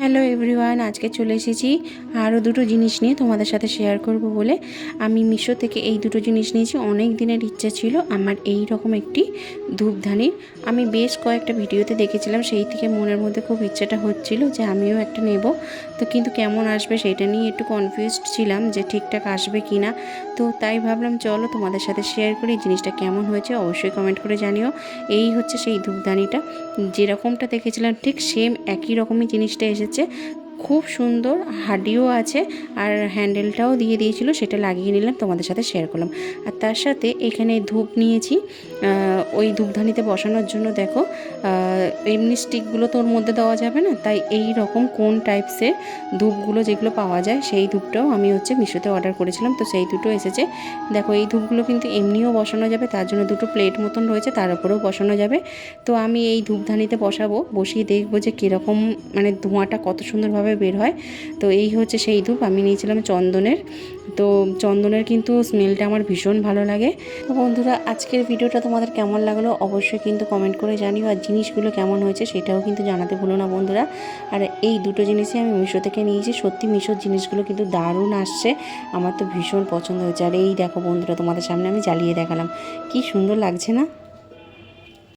Hello everyone, আজকে চলে এসেছি আরও দুটো জিনিস নিয়ে তোমাদের সাথে শেয়ার করব বলে। আমি মিশো থেকে এই দুটো জিনিস নিয়েছি। অনেক দিনের ইচ্ছা ছিল আমার এই রকম একটি ধূপধানির। আমি বেশ কয়েকটা ভিডিওতে দেখেছিলাম, সেই থেকে মনের মধ্যে খুব ইচ্ছাটা হচ্ছিল যে আমিও একটা নেব। তো কিন্তু কেমন আসবে সেটা নিয়ে একটু কনফিউজড ছিলাম যে ঠিকঠাক আসবে কি না। তো তাই ভাবলাম চলো তোমাদের সাথে শেয়ার করি জিনিসটা কেমন হয়েছে, অবশ্যই কমেন্ট করে জানিও। এই হচ্ছে সেই ধূপধানিটা, যেরকমটা দেখেছিলাম ঠিক সেম একই রকমই জিনিসটা এসেছে। খুব সুন্দর, হাডিও আছে আর হ্যান্ডেলটাও দিয়ে দিয়েছিল, সেটা লাগিয়ে নিলাম, তোমাদের সাথে শেয়ার করলাম। আর তার সাথে এখানে ধূপ নিয়েছি ওই ধূপধানিতে বসানোর জন্য। দেখো এমনি স্টিকগুলো তো ওর মধ্যে দেওয়া যাবে না, তাই এই রকম কোন টাইপসের ধূপগুলো যেগুলো পাওয়া যায় সেই ধূপটাও আমি মিশোতে অর্ডার করেছিলাম। তো সেই দুটো এসেছে। দেখো এই ধূপগুলো কিন্তু এমনিও বসানো যাবে, তার জন্য দুটো প্লেট মতন রয়েছে, তার উপরেও বসানো যাবে। তো আমি এই ধূপধানিতে বসিয়ে দেখবো যে কীরকম মানে ধোঁয়াটা কত সুন্দরভাবে বের হয়। তো এই হচ্ছে সেই ধূপ। আমি নিয়েছিলাম চন্দনের। তো চন্দনের কিন্তু স্মেলটা আমার ভীষণ ভালো লাগে। তো বন্ধুরা, আজকের ভিডিওটা তোমাদের কেমন লাগলো অবশ্যই কিন্তু কমেন্ট করে জানিও, আর জিনিসগুলো কেমন হয়েছে সেটাও কিন্তু জানাতে ভুলো না বন্ধুরা। আর এই দুটো জিনিসই আমি মিশো থেকে নিয়েছি। সত্যি মিশোর জিনিসগুলো কিন্তু দারুণ আসছে, আমার তো ভীষণ পছন্দ হয়েছে। আর এই দেখো বন্ধুরা, তোমাদের সামনে আমি জ্বালিয়ে দেখালাম, কি সুন্দর লাগছে না।